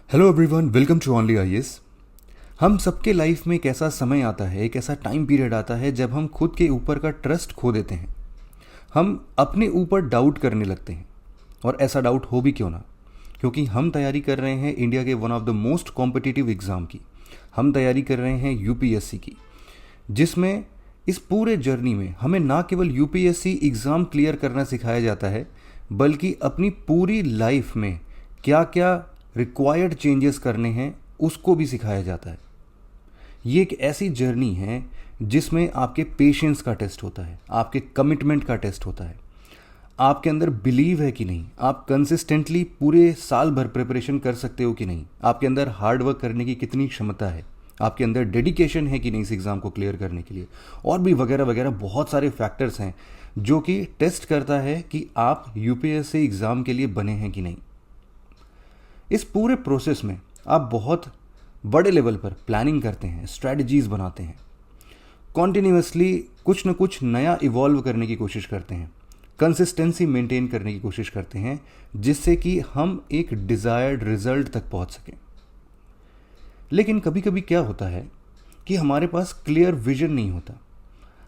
Hello everyone, welcome to only IAS. हम सबके life में एक ऐसा समय आता है, एक ऐसा टाइम पीरियड आता है जब हम खुद के ऊपर का ट्रस्ट खो देते हैं। हम अपने ऊपर डाउट करने लगते हैं। और ऐसा डाउट हो भी क्यों ना, क्योंकि हम तैयारी कर रहे हैं इंडिया के one of the most competitive exam की। हम तैयारी कर रहे हैं यूपीएससी की, जिसमें इस पूरे जर्नी में हमें ना केवल यूपीएससी एग्ज़ाम क्लियर करना सिखाया जाता है, बल्कि अपनी पूरी लाइफ में क्या क्या रिक्वायर्ड चेंजेस करने हैं उसको भी सिखाया जाता है। ये एक ऐसी जर्नी है जिसमें आपके पेशेंस का टेस्ट होता है, आपके कमिटमेंट का टेस्ट होता है, आपके अंदर बिलीव है कि नहीं, आप कंसिस्टेंटली पूरे साल भर प्रिपरेशन कर सकते हो कि नहीं, आपके अंदर हार्ड वर्क करने की कितनी क्षमता है, आपके अंदर डेडिकेशन है कि नहीं इस एग्ज़ाम को क्लियर करने के लिए, और भी वगैरह वगैरह बहुत सारे फैक्टर्स हैं जो कि टेस्ट करता है कि आप यूपीएससी एग्ज़ाम के लिए बने हैं कि नहीं। इस पूरे प्रोसेस में आप बहुत बड़े लेवल पर प्लानिंग करते हैं, स्ट्रैटेजीज बनाते हैं, कॉन्टिन्यूसली कुछ न कुछ नया इवॉल्व करने की कोशिश करते हैं, कंसिस्टेंसी मेंटेन करने की कोशिश करते हैं, जिससे कि हम एक डिज़ायर्ड रिजल्ट तक पहुंच सकें। लेकिन कभी कभी क्या होता है कि हमारे पास क्लियर विजन नहीं होता,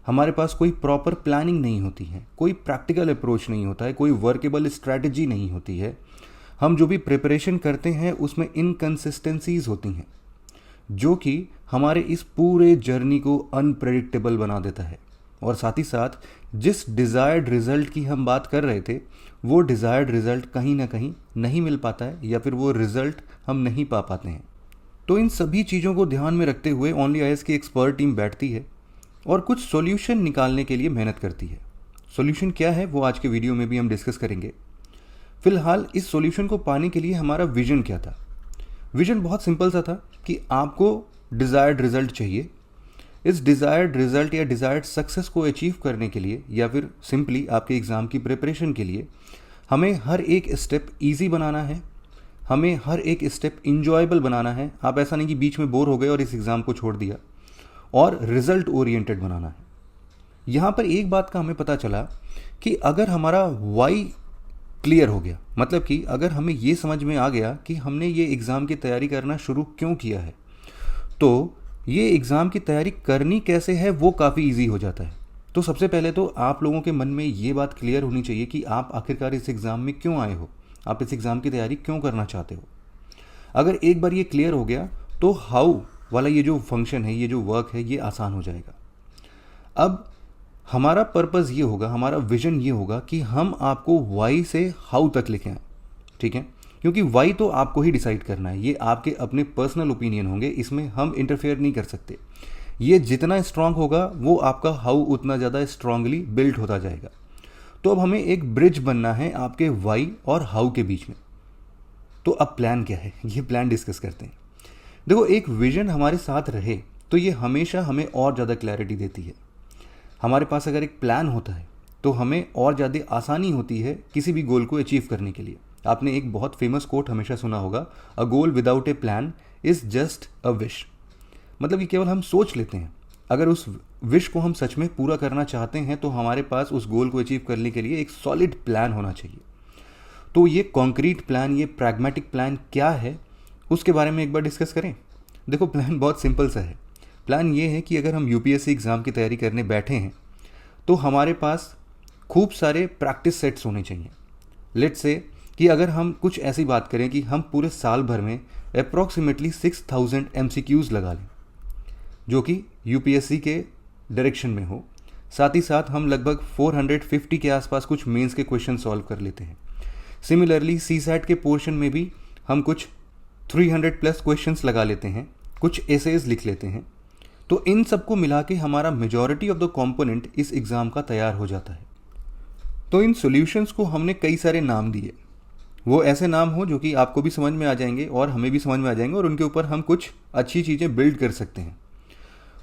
हमारे पास कोई प्रॉपर प्लानिंग नहीं होती है, कोई प्रैक्टिकल अप्रोच नहीं होता है, कोई वर्केबल स्ट्रैटेजी नहीं होती है। हम जो भी प्रिपरेशन करते हैं उसमें इनकंसिस्टेंसीज होती हैं, जो कि हमारे इस पूरे जर्नी को अनप्रेडिक्टेबल बना देता है। और साथ ही साथ जिस डिज़ायर्ड रिज़ल्ट की हम बात कर रहे थे, वो डिज़ायर्ड रिज़ल्ट कहीं ना कहीं नहीं मिल पाता है, या फिर वो रिज़ल्ट हम नहीं पा पाते हैं। तो इन सभी चीज़ों को ध्यान में रखते हुए ओनली आईएएस की एक्सपर्ट टीम बैठती है और कुछ सॉल्यूशन निकालने के लिए मेहनत करती है। सॉल्यूशन क्या है वो आज के वीडियो में भी हम डिस्कस करेंगे। फिलहाल इस सॉल्यूशन को पाने के लिए हमारा विजन क्या था। विजन बहुत सिंपल सा था कि आपको डिज़ायर्ड रिजल्ट चाहिए। इस डिज़ायर्ड रिजल्ट या डिज़ायर्ड सक्सेस को अचीव करने के लिए, या फिर सिंपली आपके एग्ज़ाम की प्रिपरेशन के लिए, हमें हर एक स्टेप ईजी बनाना है, हमें हर एक स्टेप इंजॉयबल बनाना है। आप ऐसा नहीं कि बीच में बोर हो गए और इस एग्ज़ाम को छोड़ दिया, और रिजल्ट ओरिएंटेड बनाना है। यहाँ पर एक बात का हमें पता चला कि अगर हमारा वाई क्लियर हो गया, मतलब कि अगर हमें ये समझ में आ गया कि हमने ये एग्ज़ाम की तैयारी करना शुरू क्यों किया है, तो ये एग्ज़ाम की तैयारी करनी कैसे है वो काफ़ी इजी हो जाता है। तो सबसे पहले तो आप लोगों के मन में ये बात क्लियर होनी चाहिए कि आप आखिरकार इस एग्ज़ाम में क्यों आए हो, आप इस एग्ज़ाम की तैयारी क्यों करना चाहते हो। अगर एक बार ये क्लियर हो गया तो हाउ वाला ये जो फंक्शन है, ये जो वर्क है, ये आसान हो जाएगा। अब हमारा पर्पज़ ये होगा, हमारा विजन ये होगा कि हम आपको वाई से हाउ तक लेके आए, ठीक है। क्योंकि वाई तो आपको ही डिसाइड करना है, ये आपके अपने पर्सनल ओपिनियन होंगे, इसमें हम इंटरफेयर नहीं कर सकते। ये जितना स्ट्रांग होगा वो आपका हाउ उतना ज़्यादा स्ट्रांगली बिल्ड होता जाएगा। तो अब हमें एक ब्रिज बनना है आपके वाई और हाउ के बीच में। तो अब प्लान क्या है, ये प्लान डिस्कस करते हैं। देखो, एक विजन हमारे साथ रहे तो ये हमेशा हमें और ज़्यादा क्लैरिटी देती है। हमारे पास अगर एक प्लान होता है तो हमें और ज़्यादा आसानी होती है किसी भी गोल को अचीव करने के लिए। आपने एक बहुत फेमस कोट हमेशा सुना होगा, a goal without a plan is just a wish. मतलब कि केवल हम सोच लेते हैं, अगर उस विश को हम सच में पूरा करना चाहते हैं तो हमारे पास उस गोल को अचीव करने के लिए एक सॉलिड प्लान होना चाहिए। तो ये कॉन्क्रीट प्लान, ये प्रैग्मेटिक प्लान क्या है, उसके बारे में एक बार डिस्कस करें। देखो, प्लान बहुत सिंपल सा है। प्लान ये है कि अगर हम यूपीएससी एग्ज़ाम की तैयारी करने बैठे हैं तो हमारे पास खूब सारे प्रैक्टिस सेट्स होने चाहिए। लेट्स से कि अगर हम कुछ ऐसी बात करें कि हम पूरे साल भर में अप्रॉक्सीमेटली 6000 MCQs लगा लें, जो कि यूपीएससी के डायरेक्शन में हो। साथ ही साथ हम लगभग 450 के आसपास कुछ मेंस के क्वेश्चन सॉल्व कर लेते हैं। सिमिलरली सीसैट के पोर्शन में भी हम कुछ 300 प्लस क्वेश्चंस लगा लेते हैं, कुछ एसेज लिख लेते हैं। तो इन सबको मिला के हमारा मेजॉरिटी ऑफ द कंपोनेंट इस एग्ज़ाम का तैयार हो जाता है। तो इन सॉल्यूशंस को हमने कई सारे नाम दिए। वो ऐसे नाम हो जो कि आपको भी समझ में आ जाएंगे और हमें भी समझ में आ जाएंगे, और उनके ऊपर हम कुछ अच्छी चीज़ें बिल्ड कर सकते हैं।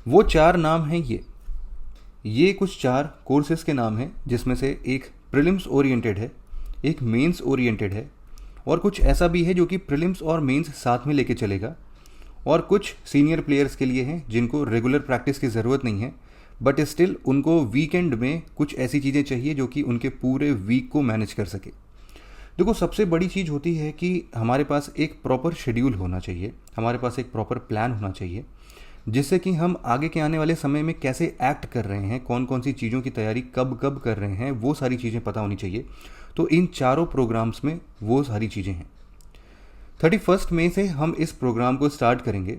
वो 4 नाम हैं ये कुछ 4 कोर्सेज़ के नाम हैं, जिसमें से एक प्रीलिम्स ओरिएंटेड है, एक मेंस ओरिएंटेड है, और कुछ ऐसा भी है जो कि प्रीलिम्स और मेंस साथ में लेके चलेगा, और कुछ सीनियर प्लेयर्स के लिए हैं जिनको रेगुलर प्रैक्टिस की ज़रूरत नहीं है, बट स्टिल उनको वीकेंड में कुछ ऐसी चीज़ें चाहिए जो कि उनके पूरे वीक को मैनेज कर सके। देखो, सबसे बड़ी चीज़ होती है कि हमारे पास एक प्रॉपर शेड्यूल होना चाहिए, हमारे पास एक प्रॉपर प्लान होना चाहिए, जिससे कि हम आगे के आने वाले समय में कैसे एक्ट कर रहे हैं, कौन कौन सी चीज़ों की तैयारी कब कब कर रहे हैं, वो सारी चीज़ें पता होनी चाहिए। तो इन चारों प्रोग्राम्स में वो सारी चीज़ें हैं। 31 मई से हम इस प्रोग्राम को स्टार्ट करेंगे।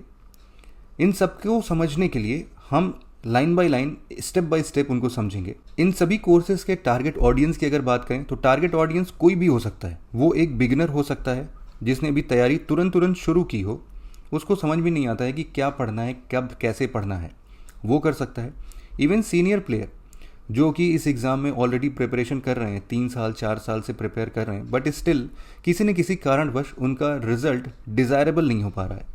इन सबको समझने के लिए हम line by line, step by step उनको समझेंगे। इन सभी कोर्सेज के टारगेट ऑडियंस की अगर बात करें तो टारगेट ऑडियंस कोई भी हो सकता है। वो एक बिगिनर हो सकता है जिसने अभी तैयारी तुरंत शुरू की हो, उसको समझ भी नहीं आता है कि क्या पढ़ना है, कब कैसे पढ़ना है, वो कर सकता है। इवन सीनियर प्लेयर जो कि इस एग्ज़ाम में ऑलरेडी प्रिपरेशन कर रहे हैं, 3 साल 4 साल से प्रिपेयर कर रहे हैं, बट स्टिल किसी न किसी कारणवश उनका रिजल्ट डिज़ायरेबल नहीं हो पा रहा है।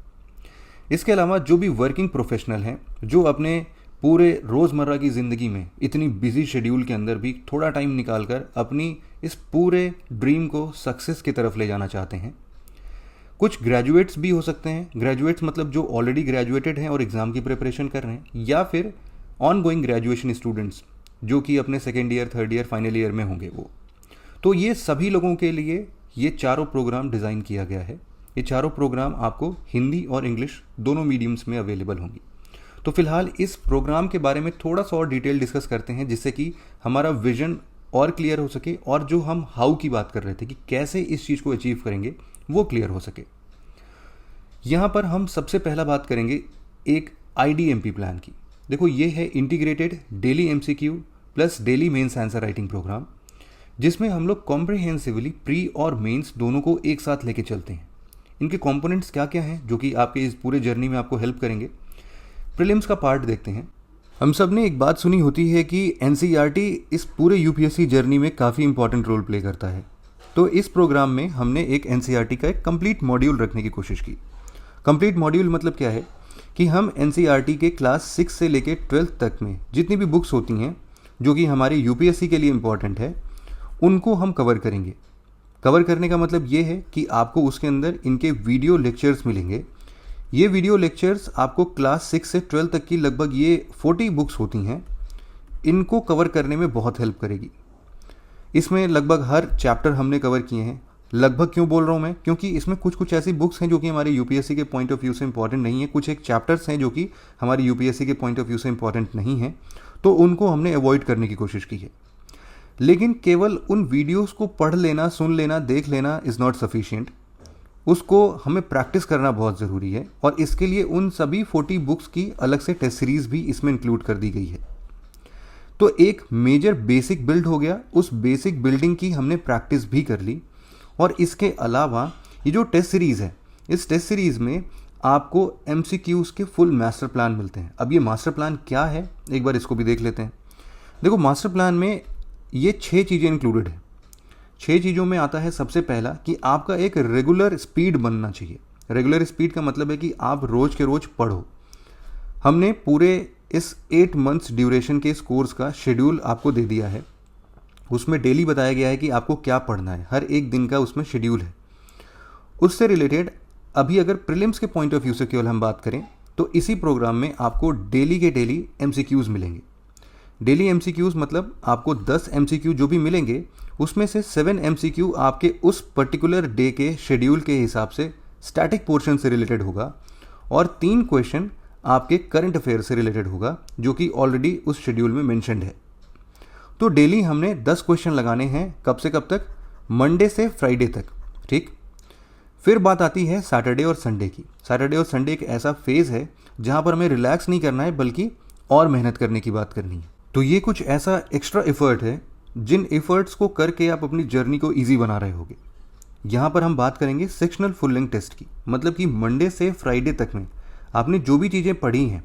इसके अलावा जो भी वर्किंग प्रोफेशनल हैं, जो अपने पूरे रोज़मर्रा की ज़िंदगी में इतनी बिजी शेड्यूल के अंदर भी थोड़ा टाइम निकालकर अपनी इस पूरे ड्रीम को सक्सेस की तरफ ले जाना चाहते हैं। कुछ ग्रेजुएट्स भी हो सकते हैं। ग्रेजुएट्स मतलब जो ऑलरेडी ग्रेजुएटेड हैं और एग्ज़ाम की प्रिपरेशन कर रहे हैं, या फिर ऑन गोइंग ग्रेजुएशन स्टूडेंट्स जो कि अपने second year, third year, final year में होंगे वो। तो ये सभी लोगों के लिए ये चारों प्रोग्राम डिज़ाइन किया गया है। ये चारों प्रोग्राम आपको हिंदी और इंग्लिश दोनों मीडियम्स में अवेलेबल होंगी। तो फिलहाल इस प्रोग्राम के बारे में थोड़ा सा और डिटेल डिस्कस करते हैं, जिससे कि हमारा विजन और क्लियर हो सके, और जो हम हाउ की बात कर रहे थे कि कैसे इस चीज़ को अचीव करेंगे, वो क्लियर हो सके। यहाँ पर हम सबसे पहला बात करेंगे एक IDMP प्लान की। देखो, ये है integrated daily MCQ plus daily mains answer writing program, जिसमें हम लोग कॉम्प्रिहेंसिवली प्री और मेंस दोनों को एक साथ लेके चलते हैं। इनके कंपोनेंट्स क्या क्या हैं जो कि आपके इस पूरे जर्नी में आपको हेल्प करेंगे। प्रीलिम्स का पार्ट देखते हैं। हम सब ने एक बात सुनी होती है कि NCERT इस पूरे UPSC जर्नी में काफ़ी इंपॉर्टेंट रोल प्ले करता है। तो इस प्रोग्राम में हमने एक NCERT का एक कंप्लीट मॉड्यूल रखने की कोशिश की। कंप्लीट मॉड्यूल मतलब क्या है कि हम NCERT के क्लास 6 से लेके 12th तक में जितनी भी बुक्स होती हैं जो कि हमारे UPSC के लिए इम्पॉर्टेंट है, उनको हम कवर करेंगे। कवर करने का मतलब ये है कि आपको उसके अंदर इनके वीडियो लेक्चर्स मिलेंगे। ये वीडियो लेक्चर्स आपको क्लास 6 से 12 तक की लगभग ये 40 बुक्स होती हैं, इनको कवर करने में बहुत हेल्प करेगी। इसमें लगभग हर चैप्टर हमने कवर किए हैं। लगभग क्यों बोल रहा हूँ मैं, क्योंकि इसमें कुछ ऐसी बुक्स हैं जो कि हमारे UPSC के पॉइंट ऑफ व्यू से इंपॉर्टेंट नहीं है, कुछ एक चैप्टर्स हैं जो कि हमारे UPSC के पॉइंट ऑफ व्यू से इंपॉर्टेंट नहीं है, तो उनको हमने अवॉइड करने की कोशिश की है। लेकिन केवल उन वीडियोस को पढ़ लेना, सुन लेना, देख लेना इज़ नॉट सफिशिएंट। उसको हमें प्रैक्टिस करना बहुत ज़रूरी है, और इसके लिए उन सभी 40 बुक्स की अलग से टेस्ट सीरीज़ भी इसमें इंक्लूड कर दी गई है। तो एक मेजर बेसिक बिल्ड हो गया, उस बेसिक बिल्डिंग की हमने प्रैक्टिस भी कर ली। और इसके अलावा ये जो टेस्ट सीरीज़ है, इस टेस्ट सीरीज़ में आपको MCQs के फुल मास्टर प्लान मिलते हैं। अब ये मास्टर प्लान क्या है, एक बार इसको भी देख लेते हैं। देखो, मास्टर प्लान में ये 6 चीज़ें इंक्लूडेड है। 6 चीज़ों में आता है सबसे पहला कि आपका एक रेगुलर स्पीड बनना चाहिए। रेगुलर स्पीड का मतलब है कि आप रोज़ के रोज़ पढ़ो। हमने पूरे इस 8 मंथ्स ड्यूरेशन के इस कोर्स का शेड्यूल आपको दे दिया है। उसमें डेली बताया गया है कि आपको क्या पढ़ना है, हर एक दिन का उसमें शेड्यूल है। उससे रिलेटेड अभी अगर प्रीलिम्स के पॉइंट ऑफ व्यू से केवल हम बात करें तो इसी प्रोग्राम में आपको डेली के डेली MCQs मिलेंगे। डेली MCQs मतलब आपको 10 MCQ जो भी मिलेंगे, उसमें से 7 MCQ आपके उस पर्टिकुलर डे के शेड्यूल के हिसाब से स्टैटिक पोर्शन से रिलेटेड होगा, और 3 क्वेश्चन आपके करंट अफेयर से रिलेटेड होगा जो कि ऑलरेडी उस शेड्यूल में मेंशन्ड है। तो डेली हमने 10 क्वेश्चन लगाने हैं। कब से कब तक? मंडे से फ्राइडे तक। ठीक। फिर बात आती है सैटरडे और संडे की। सैटरडे और संडे एक ऐसा फेज़ है जहां पर हमें रिलैक्स नहीं करना है, बल्कि और मेहनत करने की बात करनी है। तो ये कुछ ऐसा एक्स्ट्रा एफर्ट है जिन एफर्ट्स को करके आप अपनी जर्नी को ईजी बना रहे होगे। यहाँ पर हम बात करेंगे सेक्शनल फुल लेंथ टेस्ट की। मतलब कि मंडे से फ्राइडे तक में आपने जो भी चीज़ें पढ़ी हैं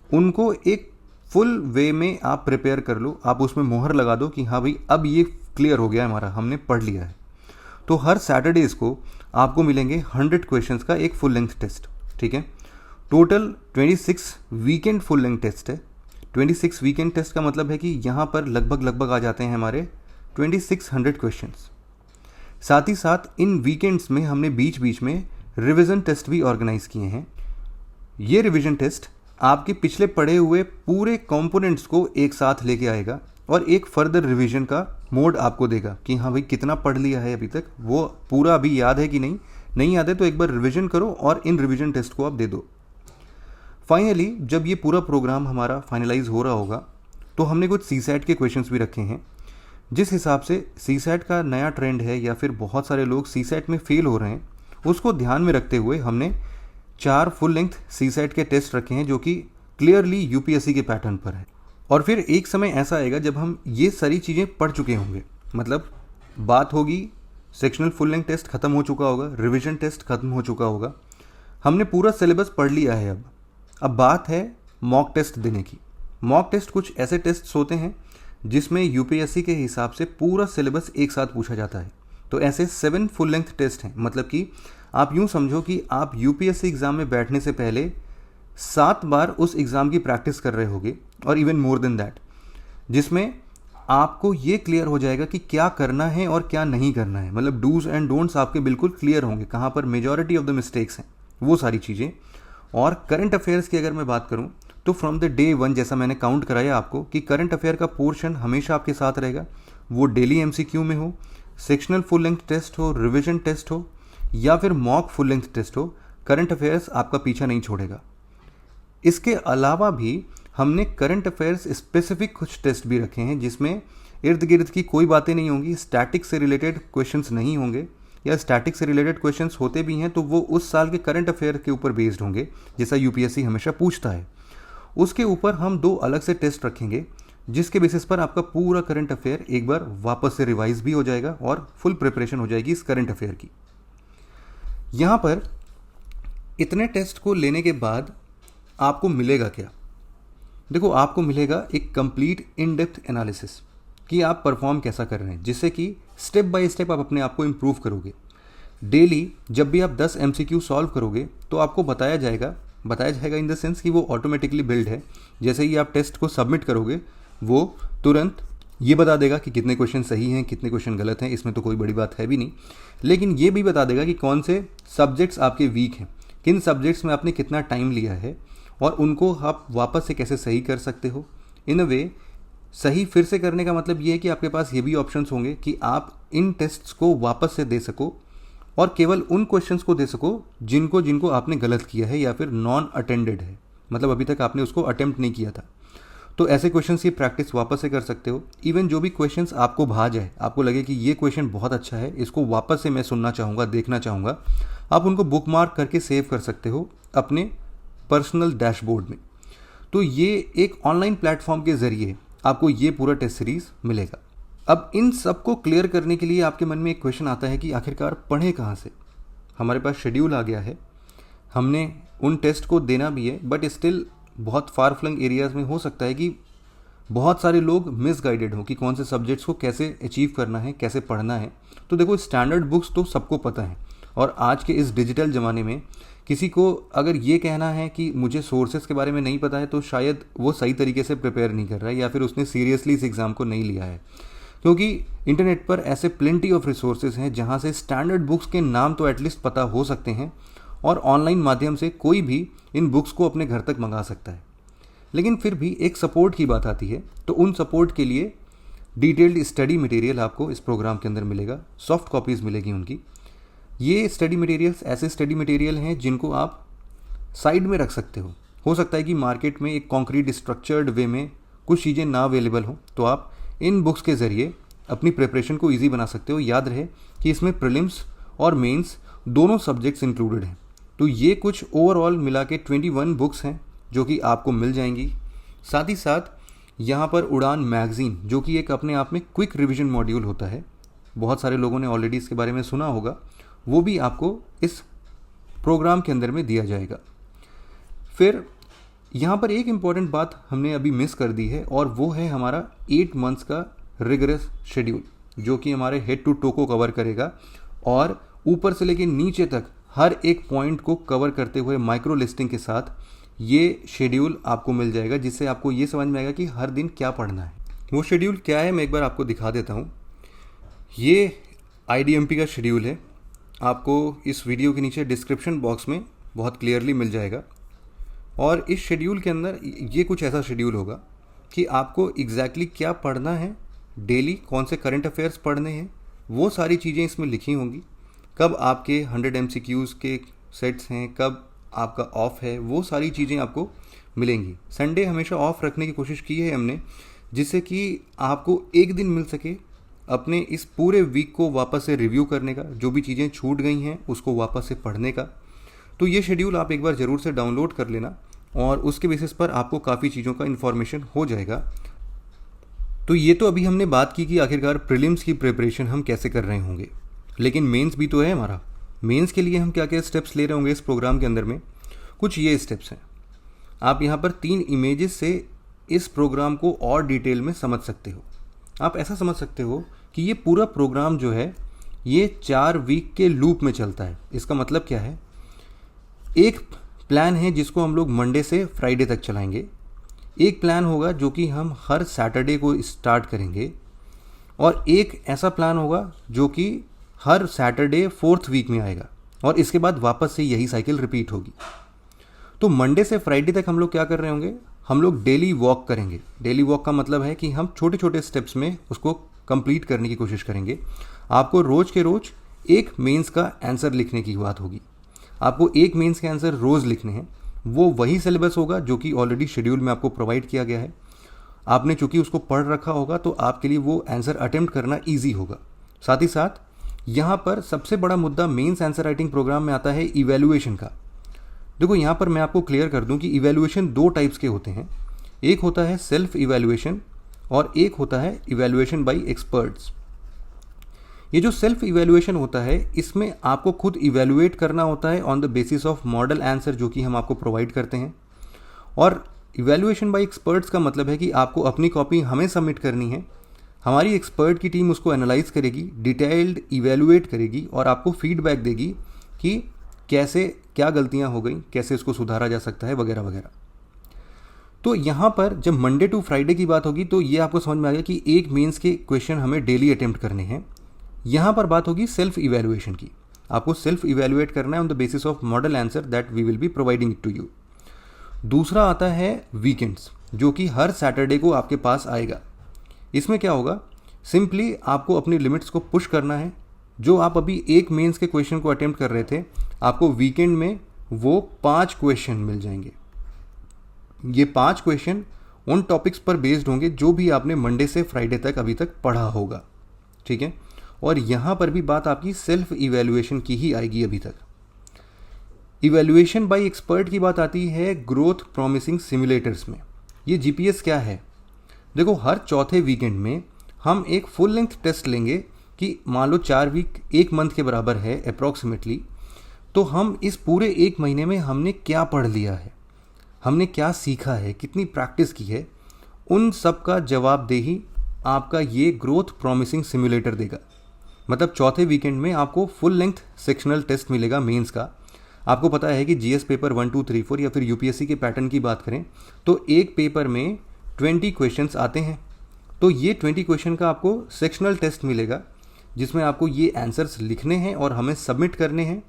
उनको एक फुल वे में आप प्रिपेयर कर लो। आप उसमें मोहर लगा दो कि हाँ भाई, अब ये क्लियर हो गया हमारा, हमने पढ़ लिया है। तो हर सैटरडेज़ को आपको मिलेंगे 100 क्वेश्चंस का एक फुल लेंथ टेस्ट। ठीक है। Total 26 weekend full length test है। 26 वीकेंड टेस्ट का मतलब है कि यहाँ पर लगभग आ जाते हैं हमारे 2600 क्वेश्चंस। साथ ही साथ इन वीकेंड्स में हमने बीच बीच में रिवीजन टेस्ट भी ऑर्गेनाइज किए हैं। ये रिवीजन टेस्ट आपके पिछले पढ़े हुए पूरे कंपोनेंट्स को एक साथ लेके आएगा और एक फर्दर रिवीजन का मोड आपको देगा कि हाँ भाई कितना पढ़ लिया है अभी तक, वो पूरा अभी याद है कि नहीं याद है तो एक बार रिवीजन करो और इन रिवीजन टेस्ट को आप दे दो। फाइनली जब ये पूरा प्रोग्राम हमारा फाइनलाइज हो रहा होगा तो हमने कुछ सीसैट के क्वेश्चंस भी रखे हैं। जिस हिसाब से सीसैट का नया ट्रेंड है या फिर बहुत सारे लोग सीसैट में फेल हो रहे हैं, उसको ध्यान में रखते हुए हमने 4 फुल लेंथ सीसैट के टेस्ट रखे हैं जो कि क्लियरली यूपीएससी के पैटर्न पर है। और फिर एक समय ऐसा आएगा जब हम ये सारी चीज़ें पढ़ चुके होंगे, मतलब बात होगी सेक्शनल फुल लेंथ टेस्ट खत्म हो चुका होगा, रिवीजन टेस्ट खत्म हो चुका होगा, हमने पूरा सिलेबस पढ़ लिया है। अब बात है मॉक टेस्ट देने की। मॉक टेस्ट कुछ ऐसे टेस्ट होते हैं जिसमें यूपीएससी के हिसाब से पूरा सिलेबस एक साथ पूछा जाता है। तो ऐसे 7 फुल लेंथ टेस्ट हैं, मतलब कि आप यूं समझो कि आप यूपीएससी एग्ज़ाम में बैठने से पहले 7 बार उस एग्ज़ाम की प्रैक्टिस कर रहे होगे और इवन मोर देन दैट, जिसमें आपको ये क्लियर हो जाएगा कि क्या करना है और क्या नहीं करना है। मतलब डूज एंड डोंट्स आपके बिल्कुल क्लियर होंगे, कहाँ पर मेजॉरिटी ऑफ द मिस्टेक्स हैं, वो सारी चीज़ें। और करंट अफेयर्स की अगर मैं बात करूं तो फ्रॉम द डे 1 जैसा मैंने काउंट कराया आपको कि करंट अफेयर का पोर्शन हमेशा आपके साथ रहेगा, वो डेली एमसीक्यू में हो, सेक्शनल फुल लेंथ टेस्ट हो, रिवीजन टेस्ट हो या फिर मॉक फुल लेंथ टेस्ट हो, करंट अफेयर्स आपका पीछा नहीं छोड़ेगा। इसके अलावा भी हमने करंट अफेयर्स स्पेसिफिक कुछ टेस्ट भी रखे हैं जिसमें इर्द गिर्द की कोई बातें नहीं होंगी, स्टैटिक से रिलेटेड क्वेश्चंस नहीं होंगे, या स्टैटिक से रिलेटेड क्वेश्चंस होते भी हैं तो वो उस साल के करंट अफेयर के ऊपर बेस्ड होंगे, जैसा यूपीएससी हमेशा पूछता है। उसके ऊपर हम 2 अलग से टेस्ट रखेंगे जिसके बेसिस पर आपका पूरा करंट अफेयर एक बार वापस से रिवाइज भी हो जाएगा और फुल प्रिपरेशन हो जाएगी इस करंट अफेयर की। यहाँ पर इतने टेस्ट को लेने के बाद आपको मिलेगा क्या? देखो, आपको मिलेगा एक कंप्लीट इन डेप्थ एनालिसिस कि आप परफॉर्म कैसा कर रहे हैं, जिससे कि स्टेप बाय स्टेप आप अपने आप को इम्प्रूव करोगे। डेली जब भी आप 10 एमसीक्यू सॉल्व करोगे तो आपको बताया जाएगा इन द सेंस कि वो ऑटोमेटिकली बिल्ड है। जैसे ही आप टेस्ट को सबमिट करोगे वो तुरंत ये बता देगा कि कितने क्वेश्चन सही हैं, कितने क्वेश्चन गलत हैं। इसमें तो कोई बड़ी बात है भी नहीं, लेकिन ये भी बता देगा कि कौन से सब्जेक्ट्स आपके वीक हैं, किन सब्जेक्ट्स में आपने कितना टाइम लिया है और उनको आप वापस से कैसे सही कर सकते हो। इन अ वे सही फिर से करने का मतलब ये है कि आपके पास ये भी ऑप्शंस होंगे कि आप इन टेस्ट्स को वापस से दे सको और केवल उन क्वेश्चंस को दे सको जिनको आपने गलत किया है या फिर नॉन अटेंडेड है, मतलब अभी तक आपने उसको अटेम्प्ट नहीं किया था। तो ऐसे क्वेश्चंस की प्रैक्टिस वापस से कर सकते हो। इवन जो भी क्वेश्चंस आपको भा जाए, आपको लगे कि ये क्वेश्चन बहुत अच्छा है, इसको वापस से मैं सुनना चाहूँगा, देखना चाहूँगा, आप उनको बुक मार्क करके सेव कर सकते हो अपने पर्सनल डैशबोर्ड में। तो ये एक ऑनलाइन प्लेटफॉर्म के ज़रिए आपको ये पूरा टेस्ट सीरीज़ मिलेगा। अब इन सब को क्लियर करने के लिए आपके मन में एक क्वेश्चन आता है कि आखिरकार पढ़ें कहाँ से। हमारे पास शेड्यूल आ गया है, हमने उन टेस्ट को देना भी है, बट स्टिल बहुत फार फ्लंग एरियाज़ में हो सकता है कि बहुत सारे लोग मिसगाइडेड हों कि कौन से सब्जेक्ट्स को कैसे अचीव करना है, कैसे पढ़ना है। तो देखो, स्टैंडर्ड बुक्स तो सबको पता है, और आज के इस डिजिटल ज़माने में किसी को अगर ये कहना है कि मुझे सोर्सेज के बारे में नहीं पता है तो शायद वो सही तरीके से प्रिपेयर नहीं कर रहा है या फिर उसने सीरियसली इस एग्ज़ाम को नहीं लिया है। क्योंकि इंटरनेट पर ऐसे प्लेंटी ऑफ रिसोर्सेज हैं जहाँ से स्टैंडर्ड बुक्स के नाम तो एटलीस्ट पता हो सकते हैं और ऑनलाइन माध्यम से कोई भी इन बुक्स को अपने घर तक मंगा सकता है। लेकिन फिर भी एक सपोर्ट की बात आती है, तो उन सपोर्ट के लिए डिटेल्ड स्टडी मटेरियल आपको इस प्रोग्राम के अंदर मिलेगा, सॉफ्ट कॉपीज़ मिलेगी उनकी। ये स्टडी मटेरियल्स ऐसे स्टडी मटेरियल हैं जिनको आप साइड में रख सकते हो सकता है कि मार्केट में एक कॉन्क्रीट स्ट्रक्चर्ड वे में कुछ चीज़ें ना अवेलेबल हो, तो आप इन बुक्स के ज़रिए अपनी प्रिपरेशन को ईजी बना सकते हो। याद रहे कि इसमें प्रीलिम्स और मेंस दोनों सब्जेक्ट्स इंक्लूडेड हैं। तो ये कुछ ओवरऑल मिला के 21 बुक्स हैं जो कि आपको मिल जाएंगी। साथ ही साथ यहाँ पर उड़ान मैगज़ीन, जो कि एक अपने आप में क्विक रिवीजन मॉड्यूल होता है, बहुत सारे लोगों ने ऑलरेडी इसके बारे में सुना होगा, वो भी आपको इस प्रोग्राम के अंदर में दिया जाएगा। फिर यहाँ पर एक इम्पॉर्टेंट बात हमने अभी मिस कर दी है, और वो है हमारा 8 मंथ्स का रिगरस शेड्यूल, जो कि हमारे हेड टू टो को कवर करेगा और ऊपर से लेकर नीचे तक हर एक पॉइंट को कवर करते हुए माइक्रो लिस्टिंग के साथ ये शेड्यूल आपको मिल जाएगा, जिससे आपको ये समझ में आएगा कि हर दिन क्या पढ़ना है। वो शेड्यूल क्या है मैं एक बार आपको दिखा देता हूँ। ये IDMP का शेड्यूल है, आपको इस वीडियो के नीचे डिस्क्रिप्शन बॉक्स में बहुत क्लियरली मिल जाएगा। और इस शेड्यूल के अंदर ये कुछ ऐसा शेड्यूल होगा कि आपको एग्जैक्टली क्या पढ़ना है डेली कौन से करंट अफेयर्स पढ़ने हैं, वो सारी चीज़ें इसमें लिखी होंगी। कब आपके 100 MCQs के सेट्स हैं, कब आपका ऑफ है, वो सारी चीज़ें आपको मिलेंगी। संडे हमेशा ऑफ रखने की कोशिश की है हमने, जिससे कि आपको एक दिन मिल सके अपने इस पूरे वीक को वापस से रिव्यू करने का, जो भी चीज़ें छूट गई हैं उसको वापस से पढ़ने का। तो ये शेड्यूल आप एक बार ज़रूर से डाउनलोड कर लेना और उसके बेसिस पर आपको काफ़ी चीज़ों का इन्फॉर्मेशन हो जाएगा। तो ये तो अभी हमने बात की कि आखिरकार प्रीलिम्स की प्रिपरेशन हम कैसे कर रहे होंगे, लेकिन मेंस भी तो है हमारा। मेंस के लिए हम क्या क्या स्टेप्स ले रहे होंगे इस प्रोग्राम के अंदर में, कुछ ये स्टेप्स हैं। आप यहाँ पर 3 इमेजेस से इस प्रोग्राम को और डिटेल में समझ सकते हो। आप ऐसा समझ सकते हो कि ये पूरा प्रोग्राम जो है ये 4 वीक के लूप में चलता है। इसका मतलब क्या है, एक प्लान है जिसको हम लोग मंडे से फ्राइडे तक चलाएंगे, एक प्लान होगा जो कि हम हर सैटरडे को स्टार्ट करेंगे, और एक ऐसा प्लान होगा जो कि हर सैटरडे 4th वीक में आएगा, और इसके बाद वापस से यही साइकिल रिपीट होगी। तो मंडे से फ्राइडे तक हम लोग क्या कर रहे होंगे, हम लोग डेली वॉक करेंगे। डेली वॉक का मतलब है कि हम छोटे छोटे स्टेप्स में उसको कंप्लीट करने की कोशिश करेंगे। आपको रोज के रोज एक मेंस का आंसर लिखने की बात होगी। आपको एक मेंस के आंसर रोज़ लिखने हैं। वो वही सिलेबस होगा जो कि ऑलरेडी शेड्यूल में आपको प्रोवाइड किया गया है। आपने चूंकि उसको पढ़ रखा होगा तो आपके लिए वो आंसर अटेम्प्ट करना ईजी होगा। साथ ही साथ यहाँ पर सबसे बड़ा मुद्दा मेंस आंसर राइटिंग प्रोग्राम में आता है इवैल्यूएशन का। देखो यहाँ पर मैं आपको क्लियर कर दूं कि इवैल्यूएशन 2 टाइप्स के होते हैं। एक होता है सेल्फ इवैल्यूएशन और एक होता है इवैल्यूएशन बाय एक्सपर्ट्स। ये जो सेल्फ इवैल्यूएशन होता है इसमें आपको खुद इवैल्यूएट करना होता है on the basis of model answer जो कि हम आपको प्रोवाइड करते हैं। और इवैल्यूएशन बाय एक्सपर्ट्स का मतलब है कि आपको अपनी कॉपी हमें सबमिट करनी है, हमारी एक्सपर्ट की टीम उसको एनालाइज करेगी, डिटेल्ड इवैल्यूएट करेगी और आपको फीडबैक देगी कि कैसे क्या गलतियां हो गई, कैसे इसको सुधारा जा सकता है वगैरह वगैरह। तो यहाँ पर जब मंडे टू फ्राइडे की बात होगी तो ये आपको समझ में आ गया कि एक मेंस के क्वेश्चन हमें डेली अटेम्प्ट करने हैं। यहाँ पर बात होगी सेल्फ इवैल्यूएशन की। आपको सेल्फ इवैल्यूएट करना है on the basis of model answer that we will be providing it to you. दूसरा आता है वीकेंड्स, जो कि हर सैटरडे को आपके पास आएगा। इसमें क्या होगा, सिंपली आपको अपनी लिमिट्स को पुश करना है। जो आप अभी एक मेंस के क्वेश्चन को अटेम्प्ट कर रहे थे, आपको वीकेंड में वो 5 क्वेश्चन मिल जाएंगे। ये 5 क्वेश्चन उन टॉपिक्स पर बेस्ड होंगे जो भी आपने मंडे से फ्राइडे तक अभी तक पढ़ा होगा, ठीक है। और यहाँ पर भी बात आपकी सेल्फ इवैल्यूएशन की ही आएगी। अभी तक इवैल्यूएशन बाय एक्सपर्ट की बात आती है ग्रोथ प्रॉमिसिंग सिमुलेटर्स में। ये जीपीएस क्या है, देखो हर चौथे वीकेंड में हम एक फुल लेंथ टेस्ट लेंगे कि मान लो 4 वीक 1 मंथ के बराबर है अप्रॉक्सीमेटली। तो हम इस पूरे 1 महीने में हमने क्या पढ़ लिया है, हमने क्या सीखा है, कितनी प्रैक्टिस की है, उन सब का जवाबदेही आपका ये ग्रोथ प्रॉमिसिंग सिमुलेटर देगा। मतलब चौथे वीकेंड में आपको फुल लेंथ सेक्शनल टेस्ट मिलेगा मेंस का। आपको पता है कि जीएस पेपर 1, 2, 3, 4 या फिर यूपीएससी के पैटर्न की बात करें तो एक पेपर में 20 क्वेश्चंस आते हैं। तो ये 20 क्वेश्चन का आपको सेक्शनल टेस्ट मिलेगा जिसमें आपको ये आंसर्स लिखने हैं और हमें सबमिट करने हैं।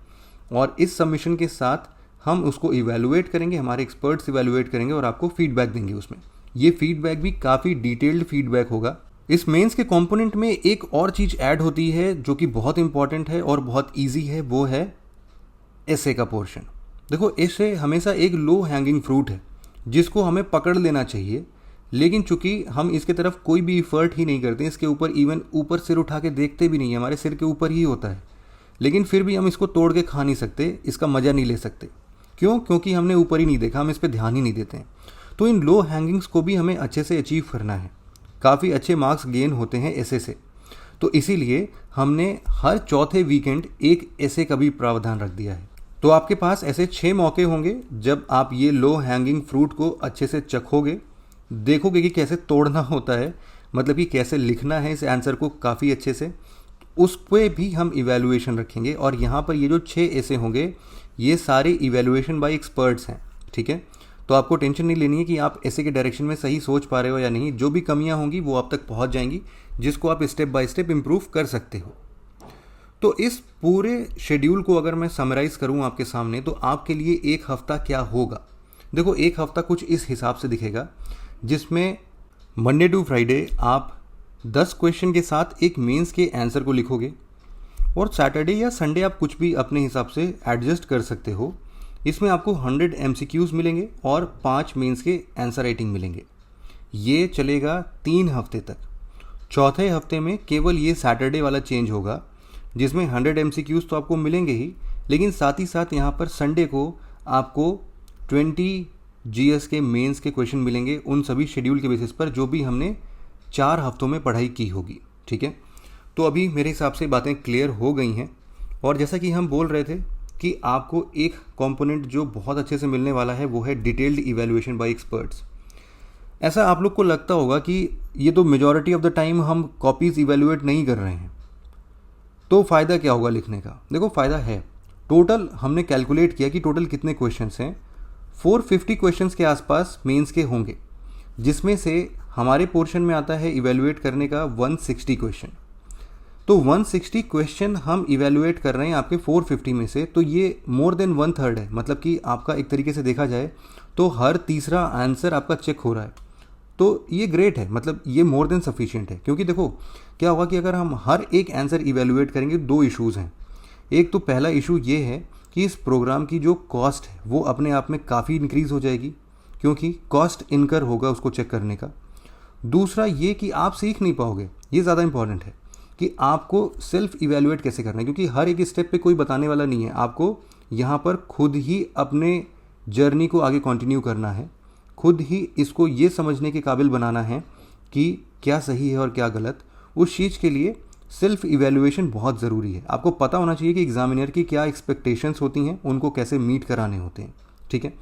और इस सबमिशन के साथ हम उसको इवैल्यूएट करेंगे, हमारे एक्सपर्ट्स इवैल्यूएट करेंगे और आपको फीडबैक देंगे। उसमें ये फीडबैक भी काफ़ी डिटेल्ड फीडबैक होगा। इस मेंस के कंपोनेंट में एक और चीज़ ऐड होती है जो कि बहुत इंपॉर्टेंट है और बहुत ईजी है, वो है एसे का पोर्शन। देखो एसे हमेशा एक लो हैंगिंग फ्रूट है जिसको हमें पकड़ लेना चाहिए, लेकिन चूंकि हम इसके तरफ कोई भी इफर्ट ही नहीं करते, इसके ऊपर इवन ऊपर सिर उठा के देखते भी नहीं है, हमारे सिर के ऊपर ही होता है, लेकिन फिर भी हम इसको तोड़ के खा नहीं सकते, इसका मज़ा नहीं ले सकते। क्यों? क्योंकि हमने ऊपर ही नहीं देखा, हम इस पर ध्यान ही नहीं देते हैं। तो इन लो हैंगिंग्स को भी हमें अच्छे से अचीव करना है। काफ़ी अच्छे मार्क्स गेन होते हैं एसे से, तो इसीलिए हमने हर चौथे वीकेंड एक एसे का भी प्रावधान रख दिया है। तो आपके पास ऐसे 6 मौके होंगे जब आप ये लो हैंगिंग फ्रूट को अच्छे से चखोगे, देखोगे कि कैसे तोड़ना होता है, मतलब कि कैसे लिखना है इस आंसर को काफ़ी अच्छे से। उस पर भी हम इवैल्यूएशन रखेंगे। और यहाँ पर ये जो 6 ऐसे होंगे ये सारे इवैल्यूएशन बाय एक्सपर्ट्स हैं, ठीक है। तो आपको टेंशन नहीं लेनी है कि आप ऐसे के डायरेक्शन में सही सोच पा रहे हो या नहीं। जो भी कमियाँ होंगी वो आप तक पहुँच जाएंगी, जिसको आप स्टेप बाय स्टेप इम्प्रूव कर सकते हो। तो इस पूरे शेड्यूल को अगर मैं समराइज़ करूँ आपके सामने तो आपके लिए एक हफ़्ता क्या होगा। देखो एक हफ़्ता कुछ इस हिसाब से दिखेगा जिसमें मंडे टू फ्राइडे आप 10 क्वेश्चन के साथ एक मेंस के आंसर को लिखोगे, और सैटरडे या संडे आप कुछ भी अपने हिसाब से एडजस्ट कर सकते हो। इसमें आपको 100 MCQs मिलेंगे और 5 मेंस के आंसर राइटिंग मिलेंगे। ये चलेगा 3 हफ्ते तक। चौथे हफ्ते में केवल ये सैटरडे वाला चेंज होगा, जिसमें 100 MCQs तो आपको मिलेंगे ही, लेकिन साथ ही साथ यहाँ पर संडे को आपको 20 GS के मेंस के क्वेश्चन मिलेंगे, उन सभी शेड्यूल के बेसिस पर जो भी हमने 4 हफ्तों में पढ़ाई की होगी। ठीक है, तो अभी मेरे हिसाब से बातें क्लियर हो गई हैं। और जैसा कि हम बोल रहे थे कि आपको एक कंपोनेंट जो बहुत अच्छे से मिलने वाला है वो है डिटेल्ड इवैल्यूएशन बाय एक्सपर्ट्स। ऐसा आप लोग को लगता होगा कि ये तो मेजॉरिटी ऑफ द टाइम हम कॉपीज़ इवैल्यूएट नहीं कर रहे हैं, तो फ़ायदा क्या होगा लिखने का? देखो फ़ायदा है। टोटल हमने कैलकुलेट किया कि टोटल कितने क्वेश्चंस हैं। 450 क्वेश्चंस के आसपास मेंस के होंगे, जिसमें से हमारे पोर्शन में आता है इवैल्यूएट करने का 160 क्वेश्चन। तो 160 क्वेश्चन हम इवैल्यूएट कर रहे हैं आपके 450 में से, तो ये मोर देन 1/3 है। मतलब कि आपका एक तरीके से देखा जाए तो हर तीसरा आंसर आपका चेक हो रहा है, तो ये ग्रेट है। मतलब ये मोर देन सफिशिएंट है, क्योंकि देखो क्या होगा कि अगर हम हर एक आंसर इवैल्यूएट करेंगे, 2 इश्यूज़ हैं। एक तो पहला इशू ये है कि इस प्रोग्राम की जो कॉस्ट है वो अपने आप में काफ़ी इंक्रीज़ हो जाएगी, क्योंकि कॉस्ट इनकर होगा उसको चेक करने का। दूसरा ये कि आप सीख नहीं पाओगे, ये ज़्यादा इंपॉर्टेंट है कि आपको सेल्फ इवैल्यूएट कैसे करना है, क्योंकि हर एक स्टेप पे कोई बताने वाला नहीं है। आपको यहाँ पर खुद ही अपने जर्नी को आगे कंटिन्यू करना है, खुद ही इसको ये समझने के काबिल बनाना है कि क्या सही है और क्या गलत। उस चीज़ के लिए सेल्फ इवैल्यूएशन बहुत ज़रूरी है। आपको पता होना चाहिए कि एग्जामिनर की क्या एक्सपेक्टेशंस होती हैं, उनको कैसे मीट कराने होते हैं। ठीक है,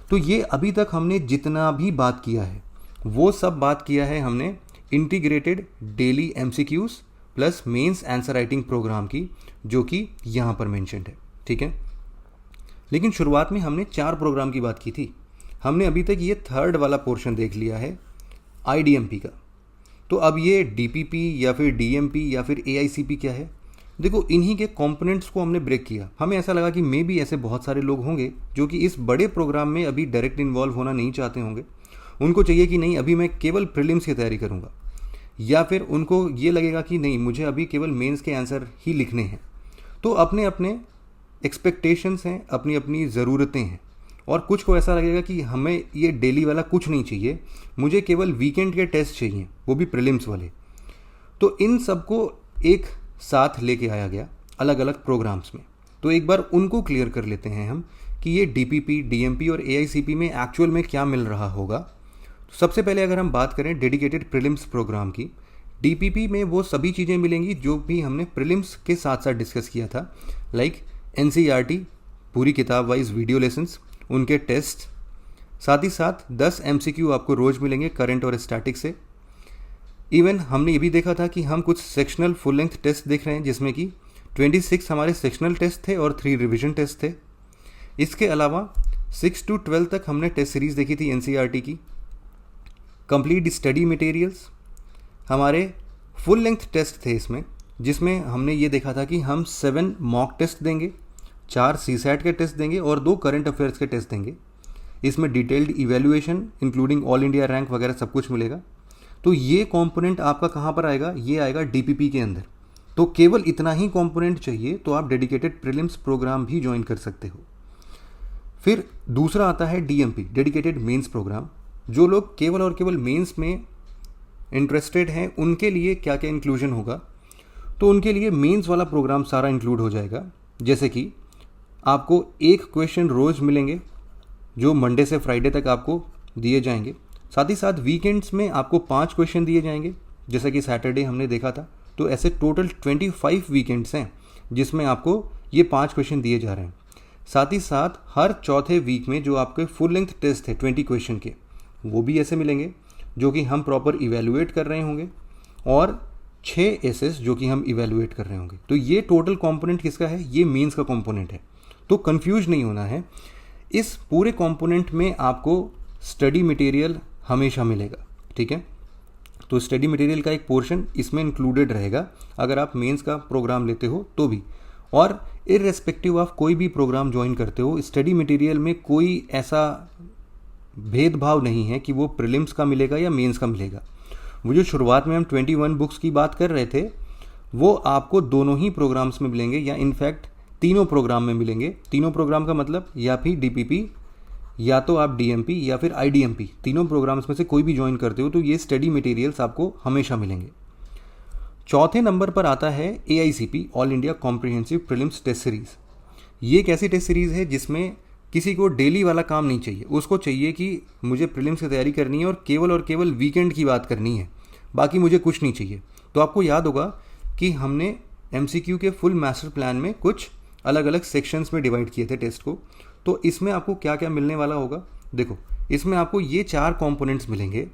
तो ये अभी तक हमने जितना भी बात किया है वो सब बात किया है हमने integrated daily MCQs plus mains answer writing program की, जो कि यहाँ पर मेंशन्ड है। ठीक है, लेकिन शुरुआत में हमने 4 प्रोग्राम की बात की थी। हमने अभी तक ये 3rd वाला पोर्शन देख लिया है IDMP का। तो अब ये DPP या फिर DMP या फिर AICP क्या है? देखो, इन्हीं के कंपोनेंट्स को हमने ब्रेक किया। हमें ऐसा लगा कि मे बी ऐसे बहुत सारे लोग होंगे जो कि इस बड़े प्रोग्राम में अभी डायरेक्ट इन्वॉल्व होना नहीं चाहते होंगे। उनको चाहिए कि नहीं, अभी मैं केवल प्रीलिम्स की तैयारी करूँगा, या फिर उनको ये लगेगा कि नहीं, मुझे अभी केवल मेंस के आंसर ही लिखने हैं। तो अपने अपने एक्सपेक्टेशंस हैं, अपनी अपनी ज़रूरतें हैं। और कुछ को ऐसा लगेगा कि हमें ये डेली वाला कुछ नहीं चाहिए, मुझे केवल वीकेंड के टेस्ट चाहिए, वो भी प्रीलिम्स वाले। तो इन सबको एक साथ लेके आया गया अलग अलग प्रोग्राम्स में। तो एक बार उनको क्लियर कर लेते हैं हम कि ये DPP, DMP और AICP में एक्चुअल में क्या मिल रहा होगा। तो सबसे पहले अगर हम बात करें डेडिकेटेड प्रीलिम्स प्रोग्राम की, DPP में वो सभी चीज़ें मिलेंगी जो भी हमने प्रीलिम्स के साथ साथ डिस्कस किया था, लाइक NCERT पूरी किताब वाइज वीडियो लेसन्स, उनके टेस्ट, साथ ही साथ 10 MCQ आपको रोज़ मिलेंगे करंट और स्टैटिक से। इवन हमने ये भी देखा था कि हम कुछ सेक्शनल फुल लेंथ टेस्ट देख रहे हैं, जिसमें कि 26 हमारे सेक्शनल टेस्ट थे और 3 रिवीजन टेस्ट थे। इसके अलावा 6 to 12 तक हमने टेस्ट सीरीज़ देखी थी NCERT की। कंप्लीट स्टडी मटेरियल्स हमारे फुल लेंथ टेस्ट थे इसमें, जिसमें हमने ये देखा था कि हम 7 मॉक टेस्ट देंगे, 4 CSAT के टेस्ट देंगे और 2 करंट अफेयर्स के टेस्ट देंगे। इसमें detailed evaluation including all India rank वगैरह सब कुछ मिलेगा। तो ये कंपोनेंट आपका कहाँ पर आएगा? ये आएगा DPP के अंदर। तो केवल इतना ही कंपोनेंट चाहिए तो आप डेडिकेटेड प्रीलिम्स प्रोग्राम भी ज्वाइन कर सकते हो। फिर दूसरा आता है DMP, डेडिकेटेड मेंस प्रोग्राम। जो लोग केवल और केवल मेंस में इंटरेस्टेड हैं, उनके लिए क्या क्या इंक्लूजन होगा? तो उनके लिए मेंस वाला प्रोग्राम सारा इंक्लूड हो जाएगा। जैसे कि आपको 1 क्वेश्चन रोज़ मिलेंगे जो मंडे से फ्राइडे तक आपको दिए जाएंगे। साथ ही साथ वीकेंड्स में आपको 5 क्वेश्चन दिए जाएंगे, जैसा कि सैटरडे हमने देखा था। तो ऐसे टोटल 25 वीकेंड्स हैं जिसमें आपको ये 5 क्वेश्चन दिए जा रहे हैं। साथ ही साथ हर चौथे वीक में जो आपके फुल लेंथ टेस्ट है 20 क्वेश्चन के, वो भी ऐसे मिलेंगे जो कि हम प्रॉपर इवैल्यूएट कर रहे होंगे, और 6 एसेस जो कि हम इवैल्यूएट कर रहे होंगे। तो ये टोटल कंपोनेंट किसका है? ये मेंस का कंपोनेंट है। तो कंफ्यूज नहीं होना है, इस पूरे कंपोनेंट में आपको स्टडी मटेरियल हमेशा मिलेगा। ठीक है, तो स्टडी मटेरियल का एक पोर्शन इसमें इंक्लूडेड रहेगा अगर आप मेंस का प्रोग्राम लेते हो तो भी। और इररेस्पेक्टिव ऑफ कोई भी प्रोग्राम ज्वाइन करते हो, स्टडी मटेरियल में कोई ऐसा भेदभाव नहीं है कि वो प्रीलिम्स का मिलेगा या मेंस का मिलेगा। वो जो शुरुआत में हम 21 बुक्स की बात कर रहे थे वो आपको दोनों ही प्रोग्राम्स में मिलेंगे, या इनफैक्ट तीनों प्रोग्राम में मिलेंगे। तीनों प्रोग्राम का मतलब या फिर डीपीपी, या तो आप डीएमपी या फिर आईडीएमपी, तीनों प्रोग्राम्स में से कोई भी ज्वाइन करते हो तो ये स्टडी मटेरियल्स आपको हमेशा मिलेंगे। चौथे नंबर पर आता है AICP, all India comprehensive prelims test series. ये एक ऐसी टेस्ट सीरीज़ है जिसमें किसी को डेली वाला काम नहीं चाहिए, उसको चाहिए कि मुझे प्रीलिम्स की तैयारी करनी है और केवल वीकेंड की बात करनी है, बाकी मुझे कुछ नहीं चाहिए। तो आपको याद होगा कि हमने एमसीक्यू के फुल मास्टर प्लान में कुछ अलग अलग सेक्शंस में डिवाइड किए थे टेस्ट को। तो इसमें आपको क्या क्या मिलने वाला होगा, देखो इसमें आपको ये 4 कंपोनेंट्स मिलेंगे।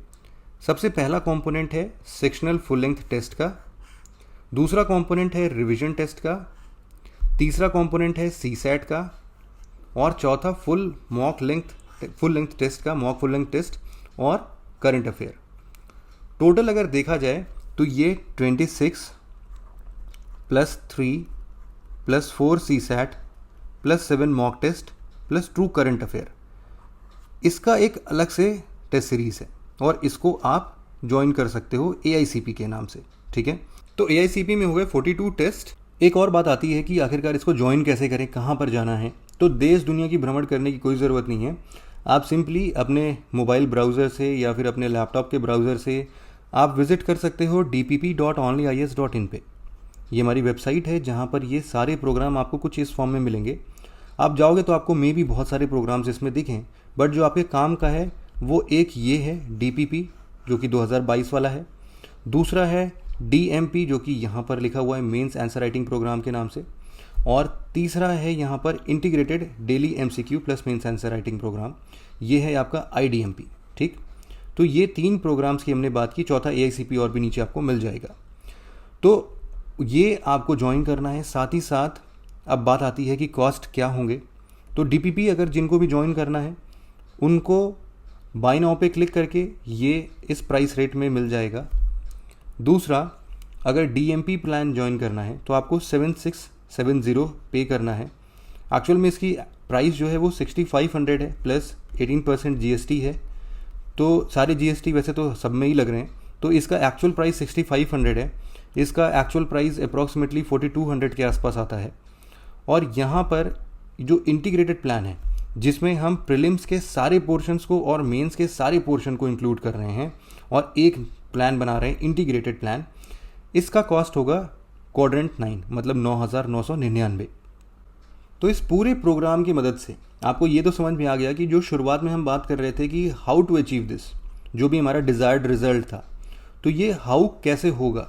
सबसे पहला कंपोनेंट है सेक्शनल फुल लेंथ टेस्ट का, दूसरा कंपोनेंट है रिवीजन टेस्ट का, तीसरा कंपोनेंट है सीसैट का, और चौथा फुल लेंथ टेस्ट का, मॉक फुल लेंथ टेस्ट और करंट अफेयर। टोटल अगर देखा जाए तो ये 26 + 3 + 4 CSAT + 7 mock test + 2 current affair, इसका एक अलग से टेस्ट सीरीज़ है और इसको आप ज्वाइन कर सकते हो एआईसीपी के नाम से, ठीक है। तो एआईसीपी में हो गए 42 टेस्ट। एक और बात आती है कि आखिरकार इसको ज्वाइन कैसे करें, कहाँ पर जाना है। तो देश दुनिया की भ्रमण करने की कोई ज़रूरत नहीं है। आप सिंपली अपने मोबाइल ब्राउज़र से या फिर अपने लैपटॉप के ब्राउज़र से आप विज़िट कर सकते हो dpp.onlyis.in पे। ये हमारी वेबसाइट है जहाँ पर ये सारे प्रोग्राम आपको कुछ इस फॉर्म में मिलेंगे। आप जाओगे तो आपको मे भी बहुत सारे प्रोग्राम्स इसमें दिखें, बट जो आपके काम का है वो एक ये है DPP जो कि 2022 वाला है, दूसरा है DMP जो कि यहाँ पर लिखा हुआ है मेंस आंसर राइटिंग प्रोग्राम के नाम से, और तीसरा है यहाँ पर integrated daily MCQ plus mains answer writing program, ये है आपका IDMP, ठीक। तो ये 3 प्रोग्राम्स की हमने बात की, चौथा AICP और भी नीचे आपको मिल जाएगा। तो ये आपको ज्वाइन करना है। साथ ही साथ अब बात आती है कि कॉस्ट क्या होंगे। तो DPP अगर जिनको भी ज्वाइन करना है उनको बाय नाउ पे क्लिक करके ये इस प्राइस रेट में मिल जाएगा। दूसरा, अगर DMP प्लान ज्वाइन करना है तो आपको 7670 पे करना है। एक्चुअल में इसकी प्राइस जो है वो 6500 है प्लस 18% GST है, तो सारे GST वैसे तो सब में ही लग रहे हैं, तो इसका एक्चुअल प्राइस 6500 है। इसका एक्चुअल प्राइस अप्रॉक्सीमेटली 4200 के आसपास आता है। और यहाँ पर जो इंटीग्रेटेड प्लान है जिसमें हम प्रीलिम्स के सारे पोर्शंस को और मेंस के सारे पोर्शन को इंक्लूड कर रहे हैं और एक प्लान बना रहे हैं इंटीग्रेटेड प्लान, इसका कॉस्ट होगा क्वाड्रेंट 9 मतलब 9999। तो इस पूरे प्रोग्राम की मदद से आपको ये तो समझ में आ गया कि जो शुरुआत में हम बात कर रहे थे कि हाउ टू अचीव दिस, जो भी हमारा डिज़ायर्ड रिजल्ट था, तो ये हाउ कैसे होगा।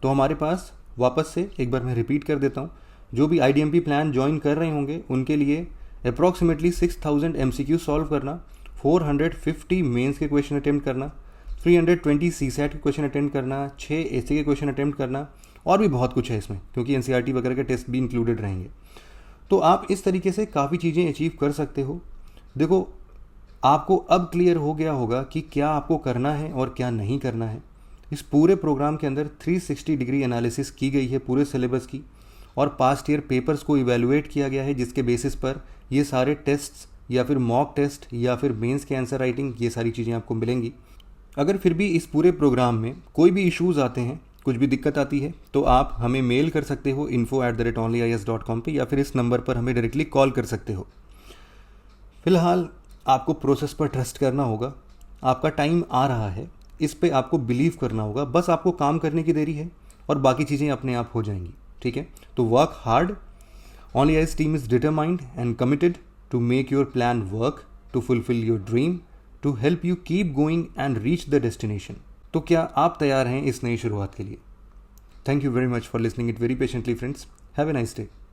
तो हमारे पास वापस से एक बार मैं रिपीट कर देता हूँ, जो भी IDMP प्लान ज्वाइन कर रहे होंगे उनके लिए अप्रॉक्सीमेटली 6000 MCQ सॉल्व करना, 450 मेंस के क्वेश्चन अटेम्प्ट करना, 320 सीसैट के क्वेश्चन अटेम्प्ट करना, 6 AC के क्वेश्चन अटेम्प्ट करना, और भी बहुत कुछ है इसमें क्योंकि NCERT वगैरह के टेस्ट भी इंक्लूडेड रहेंगे। तो आप इस तरीके से काफ़ी चीज़ें अचीव कर सकते हो। देखो, आपको अब क्लियर हो गया होगा कि क्या आपको करना है और क्या नहीं करना है। इस पूरे प्रोग्राम के अंदर 360 डिग्री एनालिसिस की गई है पूरे सिलेबस की, और पास्ट ईयर पेपर्स को इवेलुएट किया गया है जिसके बेसिस पर ये सारे टेस्ट्स या फिर मॉक टेस्ट या फिर मेंस के आंसर राइटिंग, ये सारी चीज़ें आपको मिलेंगी। अगर फिर भी इस पूरे प्रोग्राम में कोई भी इश्यूज़ आते हैं, कुछ भी दिक्कत आती है, तो आप हमें मेल कर सकते हो info@onlyis.com पे, या फिर इस नंबर पर हमें डायरेक्टली कॉल कर सकते हो। फिलहाल आपको प्रोसेस पर ट्रस्ट करना होगा। आपका टाइम आ रहा है, इस पे आपको बिलीव करना होगा। बस आपको काम करने की देरी है और बाकी चीज़ें अपने आप हो जाएंगी, ठीक है। तो work hard. OnlyIS team is determined and committed to make your plan work, to fulfill your dream, to help you keep going and reach the destination. तो क्या आप तैयार हैं इस नई शुरुआत के लिए? Thank you very much for listening it very patiently, friends. Have a nice day.